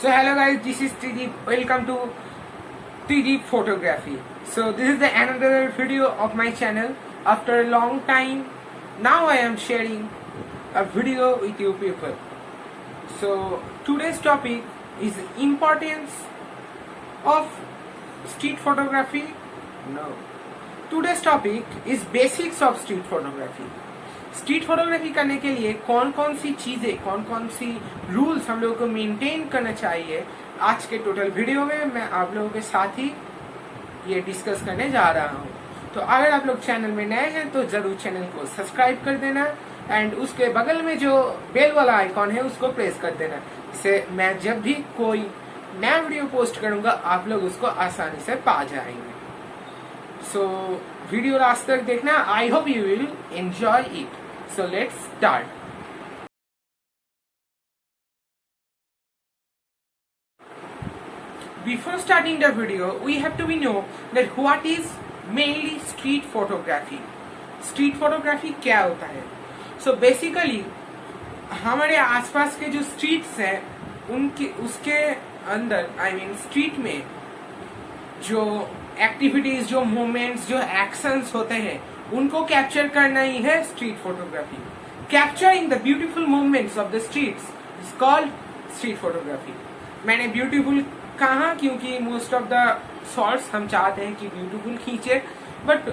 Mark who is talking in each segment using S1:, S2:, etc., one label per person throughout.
S1: So hello guys, this is Tridip. Welcome to Tridip Photography. So this is the another video of my channel. After a long time, now I am sharing a video with you people. So today's topic is importance of street photography. No. Today's topic is basics of street photography. Street photography करने के लिए कौन कौन सी चीजें, कौन कौन सी rules हम लोगों को मेंटेन करना चाहिए, आज के टोटल वीडियो में मैं आप लोगों के साथ ही ये डिस्कस करने जा रहा हूँ। तो अगर आप लोग चैनल में नए हैं तो जरूर चैनल को सब्सक्राइब कर देना एंड उसके बगल में जो बेल वाला आइकॉन है उसको प्रेस कर देना। इससे मैं जब भी कोई नया वीडियो पोस्ट करूंगा आप लोग उसको आसानी से पा जाएंगे। सो वीडियो लास्ट तक देखना। I hope you will enjoy it. So let's start. Before starting the video, we have to know that what is mainly street photography. Street photography क्या होता है? So basically हमारे आसपास के जो streets हैं उनके उसके अंदर street में जो activities, जो moments, जो actions होते हैं उनको कैप्चर करना ही है street photography. Capturing the beautiful moments of the streets is called street photography. मैंने ब्यूटीफुल कहा क्योंकि मोस्ट ऑफ द शॉट्स हम चाहते हैं कि ब्यूटीफुल खींचे, बट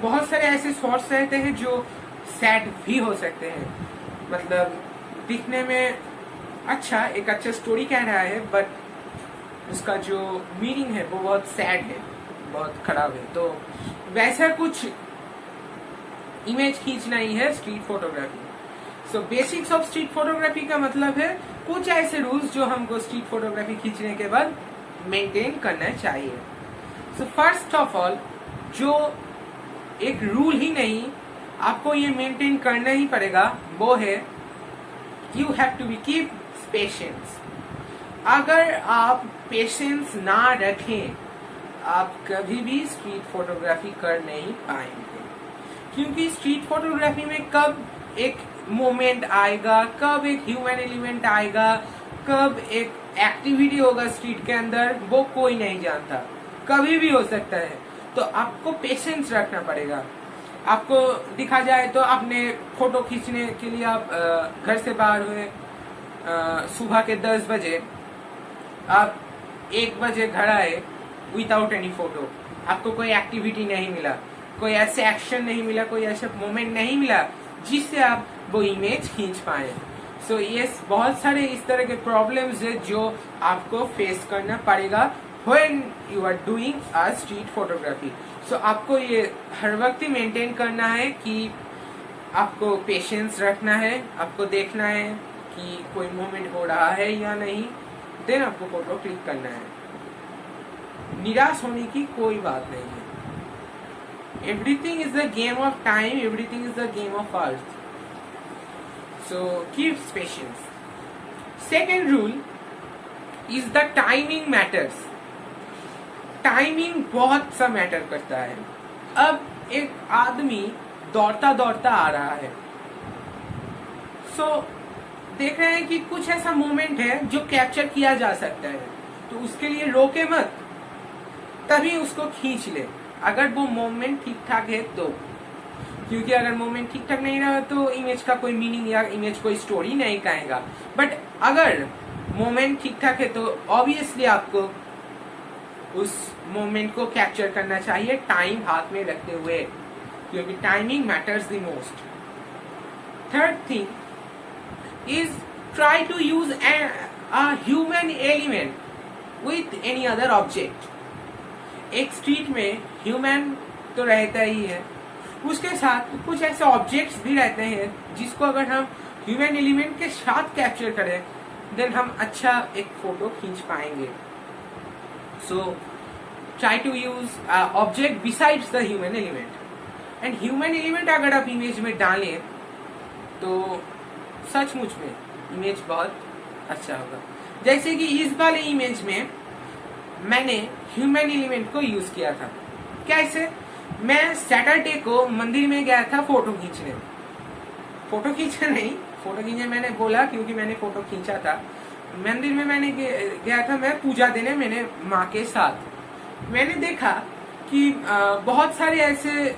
S1: बहुत सारे ऐसे शॉट्स रहते हैं जो सैड भी हो सकते हैं, मतलब दिखने में अच्छा, एक अच्छा स्टोरी कह रहा है बट उसका जो मीनिंग है वो बहुत सैड है, बहुत खराब है। तो वैसा कुछ इमेज खींचना ही है street photography. So basics of street photography का मतलब है कुछ ऐसे रूल्स जो हमको स्ट्रीट फोटोग्राफी खींचने के बाद मेंटेन करना चाहिए। सो फर्स्ट ऑफ ऑल, जो एक रूल ही नहीं आपको ये मेंटेन करना ही पड़ेगा वो है you have to be keep patience. अगर आप पेशेंस ना रखें आप कभी भी स्ट्रीट फोटोग्राफी कर नहीं पाएंगे, क्योंकि स्ट्रीट फोटोग्राफी में कब एक मोमेंट आएगा, कब एक ह्यूमन एलिमेंट आएगा, कब एक एक्टिविटी होगा स्ट्रीट के अंदर वो कोई नहीं जानता, कभी भी हो सकता है। तो आपको पेशेंस रखना पड़ेगा। आपको दिखा जाए तो आपने फोटो खींचने के लिए आप घर से बाहर हुए सुबह के 10 बजे, आप 1 बजे घर आए विदाउट एनी फोटो, आपको कोई एक्टिविटी नहीं मिला, कोई ऐसे एक्शन नहीं मिला, कोई ऐसा मोमेंट नहीं मिला जिससे आप वो इमेज खींच पाए। सो ये बहुत सारे इस तरह के प्रॉब्लम्स है जो आपको फेस करना पड़ेगा when you are doing a street photography. So आपको ये हर वक्त ही मेंटेन करना है कि आपको पेशेंस रखना है, आपको देखना है कि कोई मोमेंट हो रहा है या नहीं, देन आपको फोटो क्लिक करना है। निराश होने की कोई बात नहीं है। Everything is a game of time, everything is a game of earth. So keep patience. Second rule is the timing matters. Timing बहुत सा मैटर करता है। अब एक आदमी दौड़ता दौड़ता आ रहा है, देख रहे हैं कि कुछ ऐसा मोमेंट है जो कैप्चर किया जा सकता है, तो उसके लिए रोके मत, तभी उसको खींच ले अगर वो मोमेंट ठीक ठाक है तो। क्योंकि अगर मोमेंट ठीक ठाक नहीं रहा तो इमेज का कोई मीनिंग या इमेज कोई स्टोरी नहीं कहेगा। बट अगर मोमेंट ठीक ठाक है तो ऑब्वियसली आपको उस मोमेंट को कैप्चर करना चाहिए टाइम हाथ में रखते हुए, क्योंकि timing matters the most. Third thing is try to use a human element with any other object. एक स्ट्रीट में ह्यूमन तो रहता ही है, उसके साथ कुछ ऐसे ऑब्जेक्ट्स भी रहते हैं जिसको अगर हम ह्यूमन एलिमेंट के साथ कैप्चर करें देन हम अच्छा एक फोटो खींच पाएंगे। So try to use object besides the human element. And human element अगर आप इमेज में डालें तो सचमुच में इमेज बहुत अच्छा होगा। जैसे कि इस वाले इमेज में मैंने ह्यूमन एलिमेंट को यूज किया था। कैसे? मैं सैटरडे को मंदिर में गया था फोटो खींचने नहीं, फोटो खींचने मैंने बोला क्योंकि मैंने फोटो खींचा था। मंदिर में मैंने गया था, मैं पूजा देने मैंने माँ के साथ। मैंने देखा कि बहुत सारे ऐसे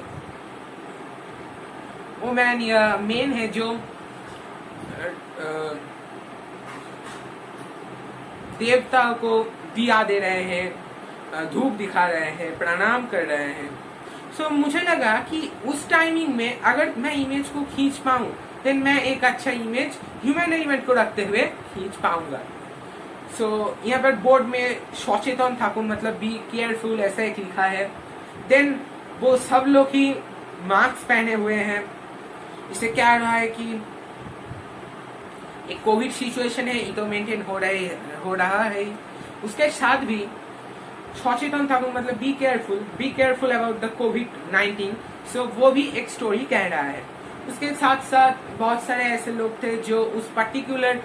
S1: वुमेन या मेन है जो देवता को दिया दे रहे हैं, धूप दिखा रहे हैं, प्रणाम कर रहे हैं। सो मुझे लगा कि उस टाइमिंग में अगर मैं इमेज को खींच पाऊं देन मैं एक अच्छा इमेज ह्यूमन एलिमेंट को रखते हुए खींच पाऊंगा। सो यहाँ पर बोर्ड में सचेतन थाकुन मतलब बी केयरफुल ऐसा एक लिखा है। देन वो सब लोग ही मास्क पहने हुए हैं। इससे क्या रहा है कि एक कोविड सिचुएशन है, ये तो मेंटेन हो रहा है। उसके साथ भी सचेतन थाकुन मतलब बी केयरफुल अबाउट द कोविड-19। सो वो भी एक स्टोरी कह रहा है। उसके साथ साथ बहुत सारे ऐसे लोग थे जो उस पर्टिकुलर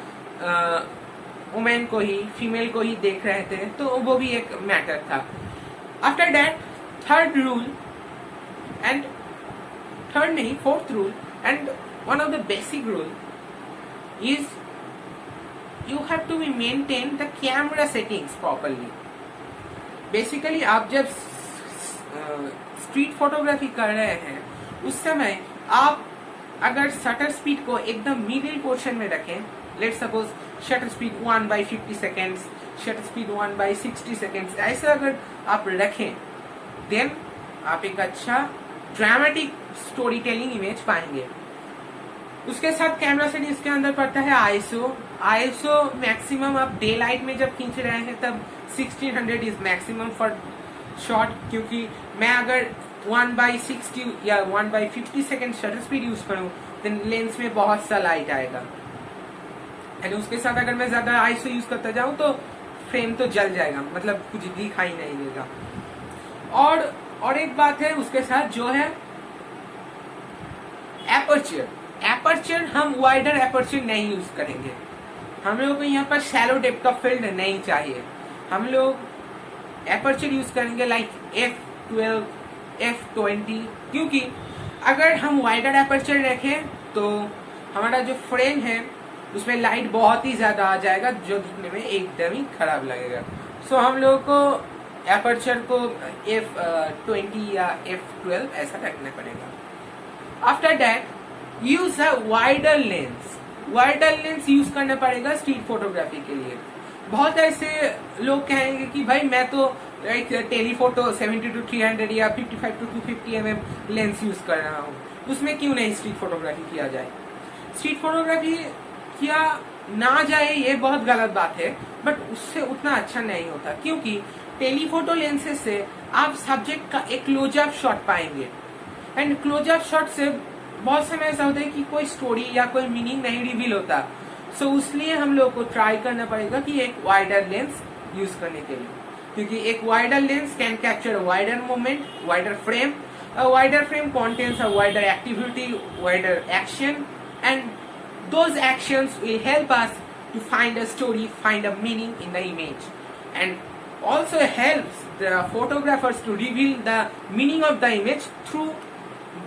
S1: वुमेन को ही, फीमेल को ही देख रहे थे, तो वो भी एक मैटर था। After that fourth rule and one of the basic rule is you have to be maintain the camera settings properly. Basically आप जब स्ट्रीट फोटोग्राफी कर रहे हैं उस समय आप अगर शटर स्पीड को एकदम मिडिल पोर्शन में रखें, let's suppose shutter speed 1/50 seconds, shutter speed 1/60 seconds, ऐसे अगर आप रखें देन आप एक अच्छा ड्रामेटिक स्टोरी टेलिंग इमेज पाएंगे। उसके साथ कैमरा सेटिंग इसके अंदर पड़ता है आईएसओ मैक्सिमम आप डे लाइट में जब खींच रहे हैं तब 1600 इज मैक्सिमम फॉर शॉट, क्योंकि मैं अगर 1/60 या 1/50 सेकेंड शटर स्पीड यूज करूं तो लेंस में बहुत सा लाइट आएगा। एंड उसके साथ अगर मैं ज्यादा आईएसओ यूज करता जाऊं तो फ्रेम तो जल जाएगा, मतलब कुछ दिखाई नहीं देगा। और एक बात है उसके साथ जो है एपर्चर हम वाइडर एपर्चर नहीं यूज करेंगे। हम लोग को यहाँ पर शैलो डेप्थ ऑफ फील्ड नहीं चाहिए। हम लोग एपर्चर यूज करेंगे लाइक f12, f20, क्योंकि अगर हम वाइडर एपर्चर रखें तो हमारा जो फ्रेम है उसमें लाइट बहुत ही ज्यादा आ जाएगा जो दिखने में एकदम ही खराब लगेगा। सो हम लोग को एपर्चर को f20 या f12 ऐसा रखना पड़ेगा। After that use a wider lens use करना पड़ेगा स्ट्रीट फोटोग्राफी के लिए। बहुत ऐसे लोग कहेंगे कि भाई मैं तो टेलीफोटो 70-300 या 55-250 mm लेंस यूज कर रहा हूँ, उसमें क्यों नहीं स्ट्रीट फोटोग्राफी किया जाए। स्ट्रीट फोटोग्राफी किया ना जाए ये बहुत गलत बात है, बट उससे उतना अच्छा नहीं होता, क्योंकि टेलीफोटो लेंसेज से आप सब्जेक्ट का एक क्लोजअप शॉट पाएंगे। एंड क्लोजअप शॉट से बहुत समय ऐसा होता है कि कोई स्टोरी या कोई मीनिंग नहीं रिवील होता। सो उसलिए हम लोग को ट्राई करना पड़ेगा कि एक वाइडर लेंस यूज करने के लिए, क्योंकि एक wider lens can capture wider moment, wider frame. A wider frame contains a wider activity, wider action, and those actions will help us to find a story, find a meaning in the image, and also helps the photographers to reveal the meaning of the image through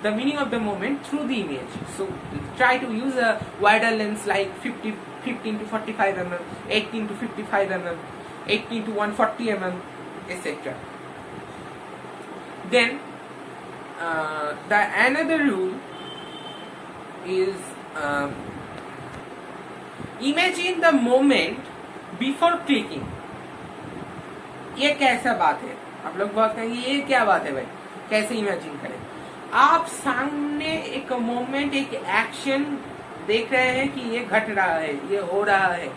S1: the meaning of the moment through the image. So try to use a wider lens like 15-45 mm, 18-55 mm, 18-140 mm, etc. Then the another rule is imagine the moment before clicking. ये कैसा बात है? आप लोग बात करेंगे ये क्या बात है भाई, कैसे इमेजिन करें? आप सामने एक मोमेंट, एक एक्शन देख रहे हैं कि ये घट रहा है, ये हो रहा है,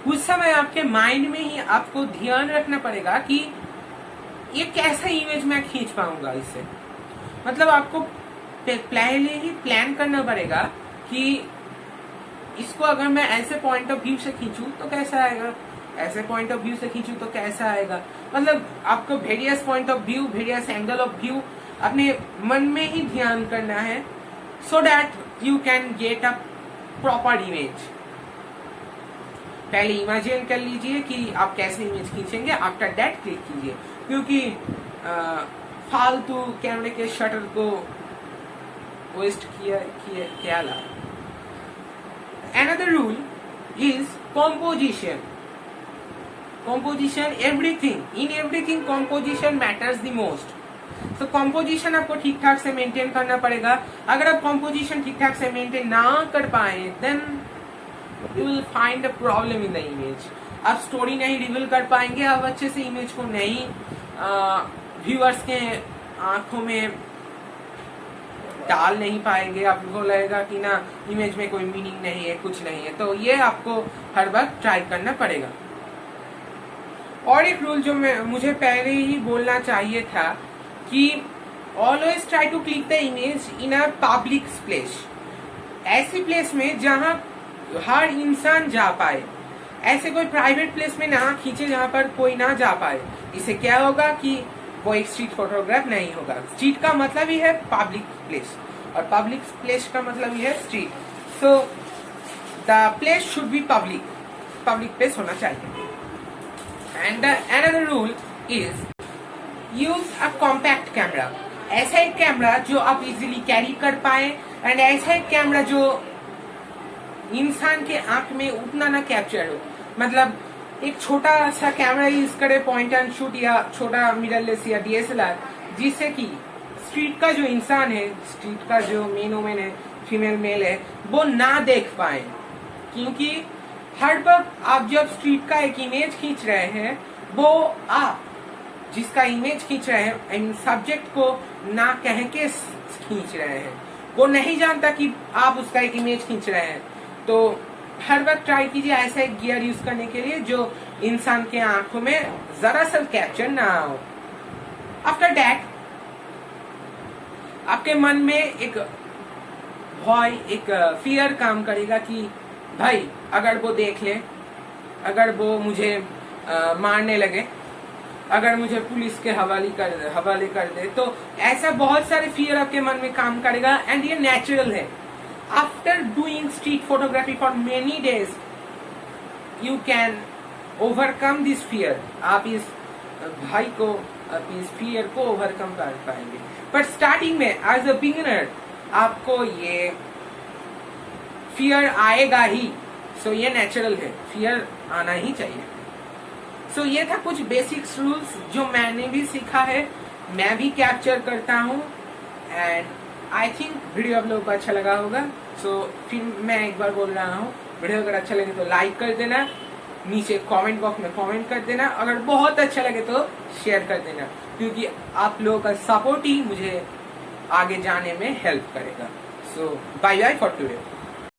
S1: उस समय आपके माइंड में ही आपको ध्यान रखना पड़ेगा कि ये कैसा इमेज मैं खींच पाऊंगा इससे। मतलब आपको पहले ही प्लान करना पड़ेगा कि इसको अगर मैं ऐसे पॉइंट ऑफ व्यू से खींचूं तो कैसा आएगा, ऐसे पॉइंट ऑफ व्यू से खींचूं तो कैसा आएगा। मतलब आपको various point of view, various angle of view अपने मन में ही ध्यान करना है, so that you can get a proper image. पहले इमेजिन कर लीजिए कि आप कैसे इमेज खींचेंगे, आफ्टर दैट क्लिक कीजिए, क्योंकि फालतू कैमरे के शटर को वेस्ट किया ला। Another rule is composition. Composition, everything, in everything composition matters the most. So composition आपको ठीक ठाक से मेंटेन करना पड़ेगा. अगर आप composition ठीक ठाक से मेंटेन ना कर पाए then you will find a problem in the image. आप स्टोरी नहीं रिवील कर पाएंगे, आप अच्छे से इमेज को नहीं व्यूअर्स के आंखों में डाल नहीं पाएंगे. आपको लगेगा कि ना इमेज में कोई मीनिंग नहीं है, कुछ नहीं है. तो ये आपको हर वक्त ट्राई करना पड़ेगा. और एक रूल जो मुझे पहले ही बोलना चाहिए था कि always try to click the image in a public place. ऐसी प्लेस में जहां हर इंसान जा पाए. ऐसे कोई प्राइवेट प्लेस में ना खींचे जहां पर कोई ना जा पाए. इससे क्या होगा कि वो एक स्ट्रीट फोटोग्राफ नहीं होगा. स्ट्रीट का मतलब ही है पब्लिक प्लेस और पब्लिक प्लेस का मतलब ही है street. So the place should be public place होना चाहिए. And another rule is use a compact camera. ऐसा एक कैमरा जो आप इजीली कैरी कर पाए एंड ऐसा एक कैमरा जो इंसान के आंख में उतना ना कैप्चर हो. मतलब एक छोटा सा कैमरा यूज करे, पॉइंट एंड शूट या छोटा मिररलेस या डीएसएलआर, जिससे कि स्ट्रीट का जो इंसान है, स्ट्रीट का जो मेन वोमेन है, फीमेल मेल है, वो ना देख पाए. क्योंकि हर वक्त आप जब स्ट्रीट का एक इमेज खींच रहे हैं, वो आप जिसका इमेज खींच रहे हैं आई मीन सब्जेक्ट को ना कह के खींच रहे हैं. वो नहीं जानता कि आप उसका एक इमेज खींच रहे हैं. तो हर वक्त ट्राई कीजिए ऐसा एक गियर यूज करने के लिए जो इंसान के आंखों में जरा सा कैप्चर ना हो. आफ्टर दैट आपके मन में एक भय, एक फियर काम करेगा कि भाई अगर वो देख ले, अगर वो मुझे मारने लगे, अगर मुझे पुलिस के हवाले कर दे. तो ऐसा बहुत सारे फियर आपके मन में काम करेगा एंड ये नेचुरल है. After doing street photography for many days, you can overcome this fear. आप इस भय को, आप इस फियर को ओवरकम कर पाएंगे. पर स्टार्टिंग में एज अ बिगिनर आपको ये फियर आएगा ही. सो ये नेचुरल है, फियर आना ही चाहिए. सो ये था कुछ बेसिक्स रूल्स जो मैंने भी सीखा है, मैं भी कैप्चर करता हूँ. एंड आई थिंक वीडियो आप लोगों को अच्छा लगा होगा. सो फिर मैं एक बार बोल रहा हूँ, वीडियो अगर अच्छा लगे तो लाइक कर देना, नीचे कमेंट बॉक्स में कमेंट कर देना, अगर बहुत अच्छा लगे तो शेयर कर देना, क्योंकि आप लोगों का सपोर्ट ही मुझे आगे जाने में हेल्प करेगा. सो बाय बाय फॉर टुडे.